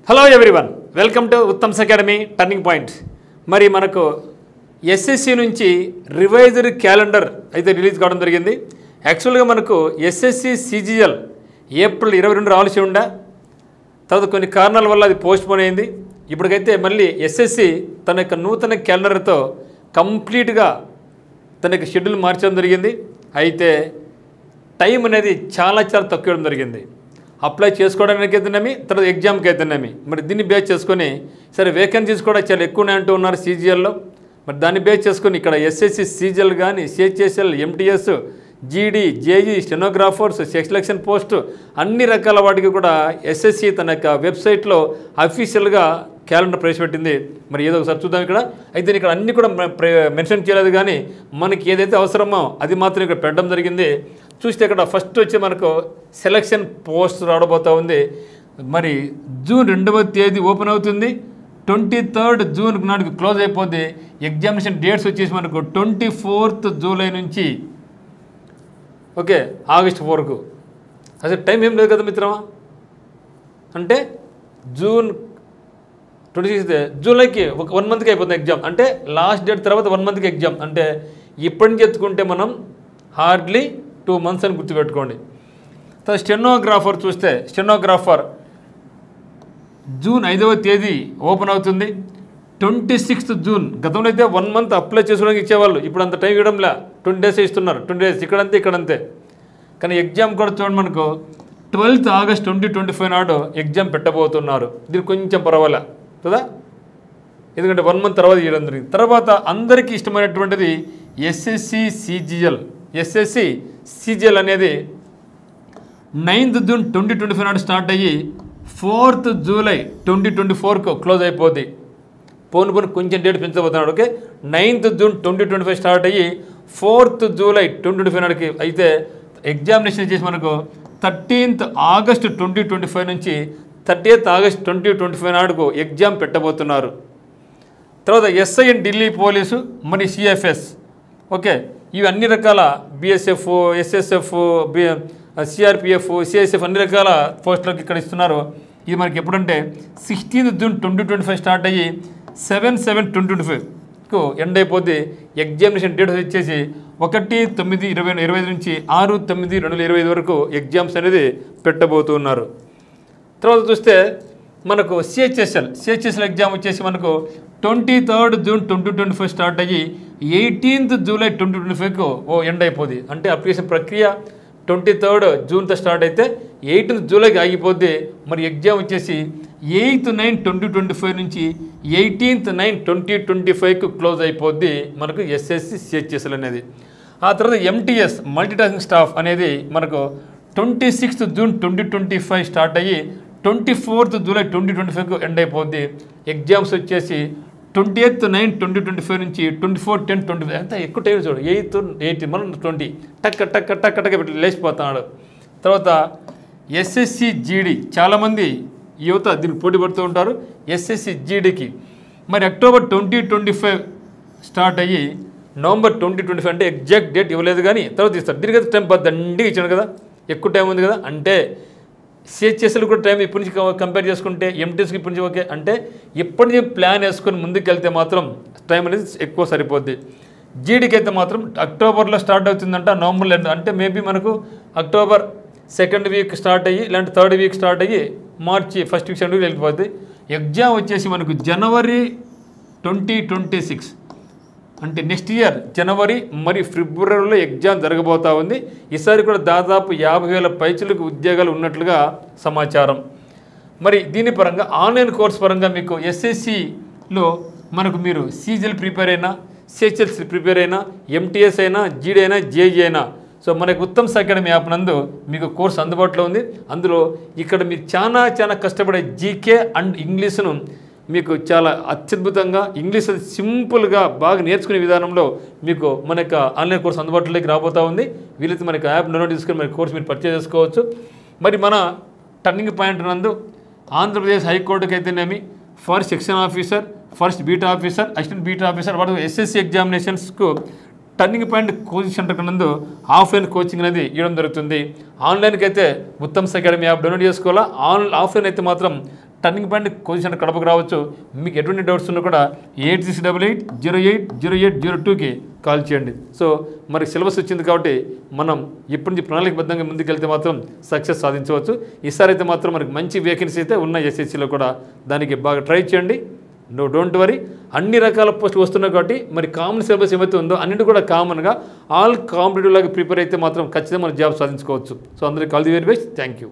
Hello everyone, welcome to Uttam's academy turning point. మరి మనకు SSC నుంచి రివైజ్డ్ క్యాలెండర్ అయితే రిలీజ్ కావడం జరిగింది. యాక్చువల్గా మనకు ఎస్ఎస్సి సిజిఎల్ ఏప్రిల్ 22 రావాల్సి ఉండా, తర్వాత కొన్ని కారణాల వల్ల అది పోస్ట్పోన్ అయింది. ఇప్పటికైతే మళ్ళీ ఎస్ఎస్సి తన యొక్క నూతన క్యాలెండర్తో కంప్లీట్గా తన యొక్క షెడ్యూల్ మార్చడం జరిగింది. అయితే టైం అనేది చాలా తక్కువ ఇవ్వడం జరిగింది. అప్లై చేసుకోవడానికి అయితేనేమి, తర్వాత ఎగ్జామ్కి అయితేనేమి. మరి దీన్ని బేస్ చేసుకొని సరే వేకెన్సీస్ కూడా చాలా ఎక్కువనే అంటూ ఉన్నారు సిజిఎల్లో. మరి దాన్ని బేస్ చేసుకొని ఇక్కడ ఎస్ఎస్సి సిజిఎల్ కానీ, సిహెచ్ఎస్ఎల్, ఎంటీఎస్, జీడీ, జేఈ, స్టెనోగ్రాఫర్స్, సెలక్షన్ పోస్ట్ అన్ని రకాల వాటికి కూడా ఎస్ఎస్సి తన యొక్క వెబ్సైట్లో అఫీషియల్గా క్యాలెండర్ ప్రవేశపెట్టింది. మరి ఏదో ఒకసారి చూద్దాం. ఇక్కడ అయితే ఇక్కడ అన్నీ కూడా మెన్షన్ చేయలేదు, కానీ మనకి ఏదైతే అవసరమో అది మాత్రం ఇక్కడ పెట్టడం జరిగింది. చూస్తే ఇక్కడ ఫస్ట్ వచ్చి మనకు సెలక్షన్ పోస్ట్ రావబోతూ ఉంది. మరి జూన్ 2వ తేదీ ఓపెన్ అవుతుంది, 23rd జూన్ నాటికి క్లోజ్ అయిపోద్ది. ఎగ్జామినేషన్ డేట్స్ వచ్చేసి మనకు 24th జూలై నుంచి ఆగస్ట్ 4కు. అసలు టైం ఏం లేదు కదా మిత్రమా. అంటే జూన్ 26 జూలైకి ఒక 1 మంత్కి అయిపోతుంది ఎగ్జామ్. అంటే లాస్ట్ డేట్ తర్వాత 1 మంత్కి ఎగ్జామ్. అంటే ఇప్పటి నుంచి ఎత్తుకుంటే మనం హార్డ్లీ 2 months అని గుర్తుపెట్టుకోండి. తర్వాత స్టెనోగ్రాఫర్ చూస్తే స్టెనోగ్రాఫర్ జూన్ 5వ తేదీ ఓపెన్ అవుతుంది, 26th జూన్. గతంలో అయితే 1 month అప్లై చేసుకోవడానికి ఇచ్చేవాళ్ళు, ఇప్పుడు అంత టైం ఇవ్వడంలే, 20 days ఇస్తున్నారు. 20 days ఇక్కడంతే. కానీ ఎగ్జామ్ కూడా చూడండి, మనకు 12th ఆగస్ట్ 2025 నాడు ఎగ్జామ్ పెట్టబోతున్నారు. దీనికి కొంచెం పర్వాలే కదా, ఎందుకంటే 1 month తర్వాత ఇవ్వడం జరిగింది. తర్వాత అందరికీ ఇష్టమైనటువంటిది ఎస్ఎస్సి సిజిఎల్. ఎస్ఎస్సి సిజిఎల్ అనేది 9th జూన్ 2025 నాడు స్టార్ట్ అయ్యి 4th జూలై 2024కు క్లోజ్ అయిపోద్ది. పోను కొంచెం డేట్ పెంచబోతున్నాడు. 9th జూన్ 2025 స్టార్ట్ అయ్యి 4th జూలై 2025 నాడుకి. అయితే ఎగ్జామినేషన్ చేసి మనకు 13th ఆగస్ట్ 2025 నుంచి 30th ఆగస్ట్ 2025 నాడుకు ఎగ్జామ్ పెట్టబోతున్నారు. తర్వాత ఎస్ఐ అండ్ ఢిల్లీ పోలీసు, మరి సిఎఫ్ఎస్, ఇవి అన్ని రకాల బిఎస్ఎఫ్, ఎస్ఎస్ఎఫ్, సిఆర్పిఎఫ్, సిఐఎస్ఎఫ్ అన్ని రకాల పోస్టులకు ఇక్కడ ఇస్తున్నారు. ఇది మనకి ఎప్పుడంటే 16th జూన్ 2025 స్టార్ట్ అయ్యి 7/7/2025కు ఎండ్ అయిపోద్ది. ఎగ్జామినేషన్ డేట్ వచ్చేసి 1/9/2025 నుంచి 6/9/2025 వరకు ఎగ్జామ్స్ అనేది పెట్టబోతున్నారు. తర్వాత చూస్తే మనకు సిహెచ్ఎస్ఎల్ ఎగ్జామ్ వచ్చేసి మనకు 23rd జూన్ 2025 స్టార్ట్ అయ్యి 18th జూలై 2025కు ఎండ్ అయిపోద్ది. అంటే అప్లికేషన్ ప్రక్రియ 23rd జూన్తో స్టార్ట్ అయితే 18th జూలైకి ఆగిపోద్ది. మరి ఎగ్జామ్ వచ్చేసి 8/9/2025 నుంచి 18/9/2025కు క్లోజ్ అయిపోద్ది మనకు ఎస్ఎస్సి సిహెచ్ఎస్ఎల్ అనేది. ఆ తర్వాత ఎంటీఎస్ మల్టీటాస్కింగ్ స్టాఫ్ అనేది మనకు 26th జూన్ 2025 స్టార్ట్ అయ్యి 24th జూలై 2025కు ఎండ్ అయిపోద్ది. ఎగ్జామ్స్ వచ్చేసి 28/9/2025 నుంచి 24/10/2025. అంతా ఎక్కువ టైం చూడు, 8 మనం 20 టక్క పెట్టి లేచిపోతున్నాడు. తర్వాత ఎస్ఎస్సి జీడీ, చాలామంది యువత దీనికి పోటీ పడుతూ ఉంటారు ఎస్ఎస్సి జీడీకి. మరి అక్టోబర్ 2025 స్టార్ట్ అయ్యి నవంబర్ 2025, అంటే ఎగ్జాక్ట్ డేట్ ఇవ్వలేదు కానీ తర్వాత ఇస్తారు. దీనికి టైం దండిగా ఇచ్చాను కదా, ఎక్కువ టైం ఉంది కదా. అంటే సిహెచ్ఎస్ఎల్ కూడా టైం ఇప్పటి నుంచి కంపేర్ చేసుకుంటే ఎంటీఎస్కి ఇప్పటి నుంచి అంటే ఇప్పటి నుంచి ప్లాన్ వేసుకొని ముందుకెళ్తే మాత్రం టైం అనేది ఎక్కువ సరిపోద్ది. జీడీకి అయితే మాత్రం అక్టోబర్లో స్టార్ట్ అవుతుందంట, నవంబర్లో ఎండ్. అంటే మేబీ మనకు అక్టోబర్ 2nd వీక్ స్టార్ట్ అయ్యి ఇలాంటి 3rd వీక్ స్టార్ట్ అయ్యి మార్చి 1st వీక్ 2nd వీక్ వెళ్ళిపోద్ది. ఎగ్జామ్ వచ్చేసి మనకు జనవరి 2026, అంటే నెక్స్ట్ ఇయర్ జనవరి మరి ఫిబ్రవరిలో ఎగ్జామ్ జరగబోతూ ఉంది. ఈసారి కూడా దాదాపు 50,000 పైచులకు ఉద్యోగాలు ఉన్నట్లుగా సమాచారం. మరి దీని పరంగా ఆన్లైన్ కోర్స్ పరంగా మీకు ఎస్ఎస్సిలో మనకు మీరు సిజిఎల్ ప్రిపేర్ అయినా, సిహెచ్ఎల్సి ప్రిపేర్ అయినా, ఎంటీఎస్ అయినా, జీడీ అయినా, జేఈ అయినా, సో మనకు ఉత్తమ్స్ అకాడమీ యాప్ నందు మీకు కోర్స్ అందుబాటులో ఉంది. అందులో ఇక్కడ మీరు చాలా కష్టపడే జీకే అండ్ ఇంగ్లీష్ను మీకు చాలా అత్యద్భుతంగా ఇంగ్లీష్ సింపుల్గా బాగా నేర్చుకునే విధానంలో మీకు మన యొక్క ఆన్లైన్ కోర్స్ అందుబాటులోకి రాబోతూ ఉంది. వీలైతే మన యాప్ డౌన్లోడ్ చేసుకుని మన కోర్స్ మీరు పర్చేజ్ చేసుకోవచ్చు. మరి మన టర్నింగ్ పాయింట్ నందు ఆంధ్రప్రదేశ్ హైకోర్టుకి అయితేనేమి first section officer, first beat officer, assistant beat officer, వాటి ఎస్ఎస్సి ఎగ్జామినేషన్స్కు టర్నింగ్ పాయింట్ కోచింగ్ సెంటర్ నందు ఆఫ్లైన్ కోచింగ్ అనేది ఇవ్వడం జరుగుతుంది. ఆన్లైన్కి అయితే ఉత్తమ్స్ అకాడమీ యాప్ డౌన్లోడ్ చేసుకోవాలా. ఆఫ్లైన్ అయితే మాత్రం టర్నింగ్ పాయింట్ కోచింగ్ సెంటర్ కడపకు రావచ్చు. మీకు ఎటువంటి డౌట్స్ ఉన్నా కూడా 8688080802కి కాల్ చేయండి. సో మరి సిలబస్ వచ్చింది కాబట్టి మనం ఇప్పటి నుంచి ప్రణాళికబద్ధంగా ముందుకెళ్తే మాత్రం సక్సెస్ సాధించవచ్చు. ఈసారి అయితే మాత్రం మనకి మంచి వేకెన్సీ అయితే ఉన్న ఎస్ఎస్సీలో కూడా దానికి బాగా ట్రై చేయండి. డోంట్ వరీ, అన్ని రకాల పోస్టులు వస్తున్నాయి కాబట్టి మరి కామన్ సిలబస్ ఏమైతే ఉందో అన్నింటి కూడా కామన్గా ఆల్ కాంపిటేటివ్ లాగా ప్రిపేర్ అయితే మాత్రం ఖచ్చితంగా మనం జాబ్ సాధించుకోవచ్చు. సో అందరికీ all the very best. Thank you.